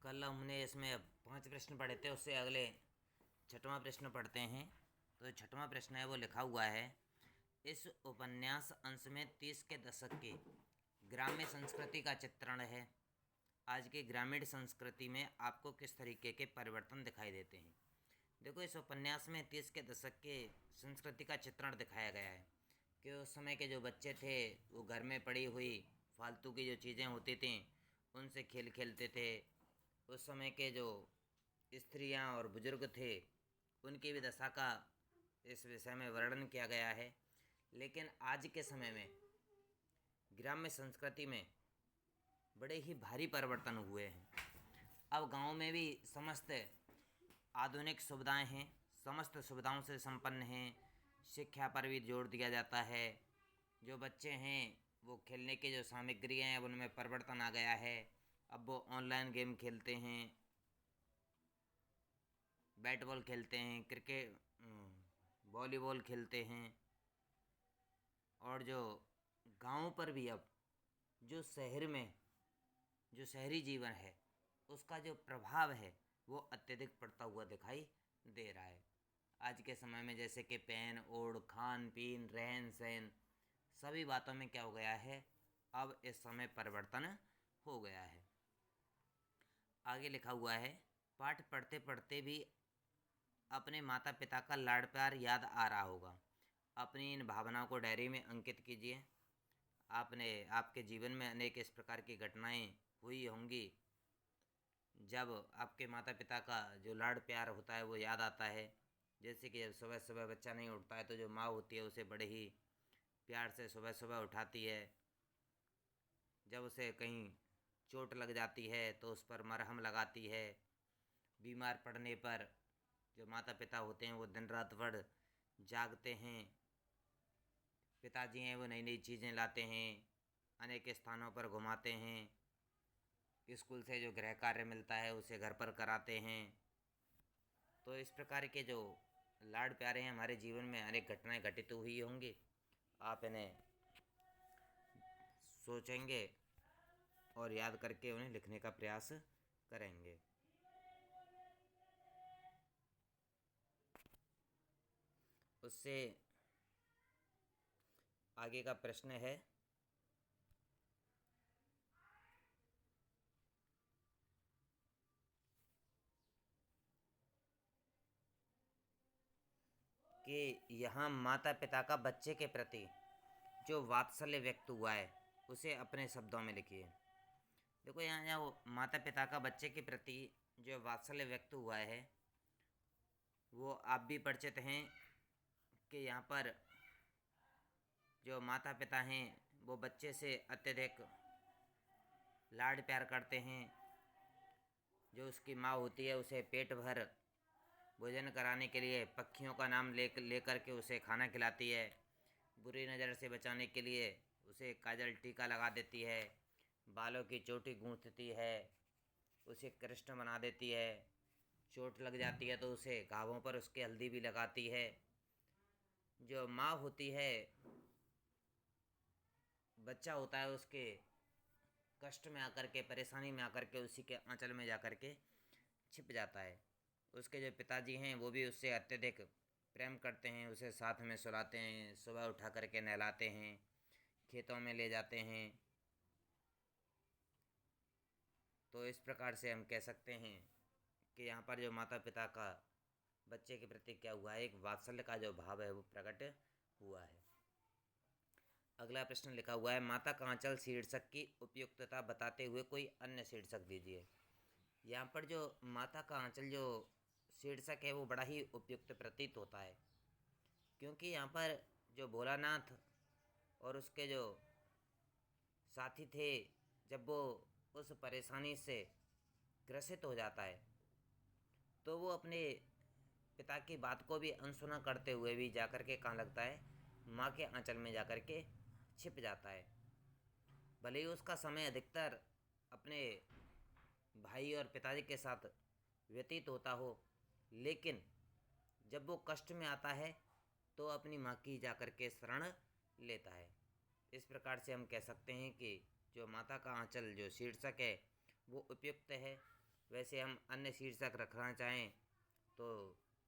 कल हमने इसमें 5 प्रश्न पढ़े थे, उससे अगले छठवां प्रश्न पढ़ते हैं। तो छठवां प्रश्न है वो लिखा हुआ है, इस उपन्यास अंश में 30 के दशक की ग्राम्य संस्कृति का चित्रण है। आज की ग्रामीण संस्कृति में आपको किस तरीके के परिवर्तन दिखाई देते हैं। देखो, इस उपन्यास में 30 के दशक के संस्कृति का चित्रण दिखाया गया है कि उस समय के जो बच्चे थे वो घर में पड़ी हुई फालतू की जो चीज़ें होती थी उनसे खेल खेलते थे। उस समय के जो स्त्रियां और बुजुर्ग थे उनकी भी दशा का इस विषय में वर्णन किया गया है। लेकिन आज के समय में ग्राम्य संस्कृति में बड़े ही भारी परिवर्तन हुए हैं। अब गांव में भी समस्त आधुनिक सुविधाएं हैं, समस्त सुविधाओं से संपन्न हैं। शिक्षा पर भी जोर दिया जाता है। जो बच्चे हैं वो खेलने की जो सामग्री हैं उनमें परिवर्तन आ गया है। अब वो ऑनलाइन गेम खेलते हैं, बैट बॉल खेलते हैं, क्रिकेट वॉलीबॉल खेलते हैं। और जो गांव पर भी अब जो शहर में जो शहरी जीवन है उसका जो प्रभाव है वो अत्यधिक पड़ता हुआ दिखाई दे रहा है। आज के समय में जैसे कि पहन ओढ़, खान पीन, रहन सहन, सभी बातों में क्या हो गया है, अब इस समय परिवर्तन हो गया है। आगे लिखा हुआ है, पाठ पढ़ते पढ़ते भी अपने माता पिता का लाड़ प्यार याद आ रहा होगा। अपनी इन भावनाओं को डायरी में अंकित कीजिए। आपके जीवन में अनेक इस प्रकार की घटनाएं हुई होंगी जब आपके माता पिता का जो लाड़ प्यार होता है वो याद आता है। जैसे कि जब सुबह सुबह बच्चा नहीं उठता है तो जो माँ होती है उसे बड़े ही प्यार से सुबह सुबह उठाती है। जब उसे कहीं चोट लग जाती है तो उस पर मरहम लगाती है। बीमार पड़ने पर जो माता पिता होते हैं वो दिन रात भर जागते हैं। पिताजी हैं वो नई नई चीज़ें लाते हैं, अनेक स्थानों पर घुमाते हैं। स्कूल से जो गृह कार्य मिलता है उसे घर पर कराते हैं। तो इस प्रकार के जो लाड़ प्यारे हैं हमारे जीवन में अनेक घटनाएं घटित हुई होंगी। आप इन्हें सोचेंगे और याद करके उन्हें लिखने का प्रयास करेंगे। उससे आगे का प्रश्न है, कि यहाँ माता पिता का बच्चे के प्रति जो वात्सल्य व्यक्त हुआ है उसे अपने शब्दों में लिखिए। देखो, यहाँ वो माता पिता का बच्चे के प्रति जो वात्सल्य व्यक्त हुआ है वो आप भी परिचित हैं कि यहाँ पर जो माता पिता हैं वो बच्चे से अत्यधिक लाड प्यार करते हैं। जो उसकी माँ होती है उसे पेट भर भोजन कराने के लिए पक्षियों का नाम लेकर के उसे खाना खिलाती है। बुरी नज़र से बचाने के लिए उसे काजल टीका लगा देती है, बालों की चोटी गूंथती है, उसे कृष्ण बना देती है। चोट लग जाती है तो उसे घावों पर उसके हल्दी भी लगाती है। जो माँ होती है, बच्चा होता है उसके कष्ट में आकर के, परेशानी में आकर के उसी के आंचल में जाकर के छिप जाता है। उसके जो पिताजी हैं वो भी उससे अत्यधिक प्रेम करते हैं, उसे साथ में सुलाते हैं, सुबह उठा करके नहलाते हैं, खेतों में ले जाते हैं। तो इस प्रकार से हम कह सकते हैं कि यहाँ पर जो माता पिता का बच्चे के प्रति क्या हुआ है, एक वात्सल्य का जो भाव है वो प्रकट हुआ है। अगला प्रश्न लिखा हुआ है, माता का आंचल शीर्षक की उपयुक्तता बताते हुए कोई अन्य शीर्षक दीजिए। यहाँ पर जो माता का आंचल जो शीर्षक है वो बड़ा ही उपयुक्त प्रतीत होता है, क्योंकि यहाँ पर जो भोलानाथ और उसके जो साथी थे, जब वो उस परेशानी से ग्रसित हो जाता है तो वो अपने पिता की बात को भी अनसुना करते हुए भी जाकर के कहाँ लगता है, माँ के आंचल में जाकर के छिप जाता है। भले ही उसका समय अधिकतर अपने भाई और पिताजी के साथ व्यतीत होता हो, लेकिन जब वो कष्ट में आता है तो अपनी माँ की जाकर के शरण लेता है। इस प्रकार से हम कह सकते हैं कि जो माता का आंचल जो शीर्षक है वो उपयुक्त है। वैसे हम अन्य शीर्षक रखना चाहें तो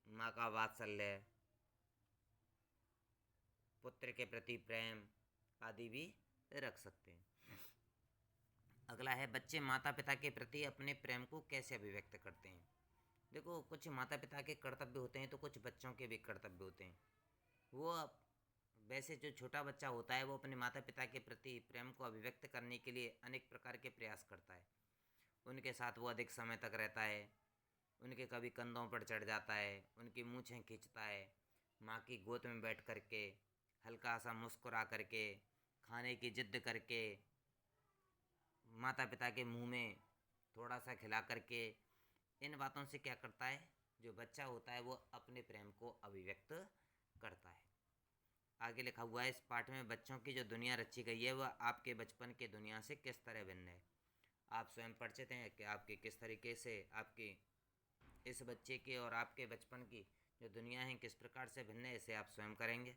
माँ का वात्सल्य, पुत्र के प्रति प्रेम आदि भी रख सकते हैं। अगला है बच्चे माता पिता के प्रति अपने प्रेम को कैसे अभिव्यक्त करते हैं। देखो, कुछ माता पिता के कर्तव्य होते हैं तो कुछ बच्चों के भी कर्तव्य होते हैं। वो वैसे जो छोटा बच्चा होता है वो अपने माता पिता के प्रति प्रेम को अभिव्यक्त करने के लिए अनेक प्रकार के प्रयास करता है। उनके साथ वो अधिक समय तक रहता है, उनके कभी कंधों पर चढ़ जाता है, उनकी मूछें खींचता है, माँ की गोद में बैठ करके हल्का सा मुस्कुरा करके, खाने की जिद्द करके, माता पिता के मुंह में थोड़ा सा खिला करके, इन बातों से क्या करता है, जो बच्चा होता है वो अपने प्रेम को अभिव्यक्त करता है। आगे लिखा हुआ है इस पाठ में बच्चों की जो दुनिया रची गई है वह आपके बचपन के दुनिया से किस तरह भिन्न है। आप स्वयं परिचित हैं कि आपके किस तरीके से आपकी इस बच्चे के और आपके बचपन की जो दुनिया है किस प्रकार से भिन्न है, इसे आप स्वयं करेंगे।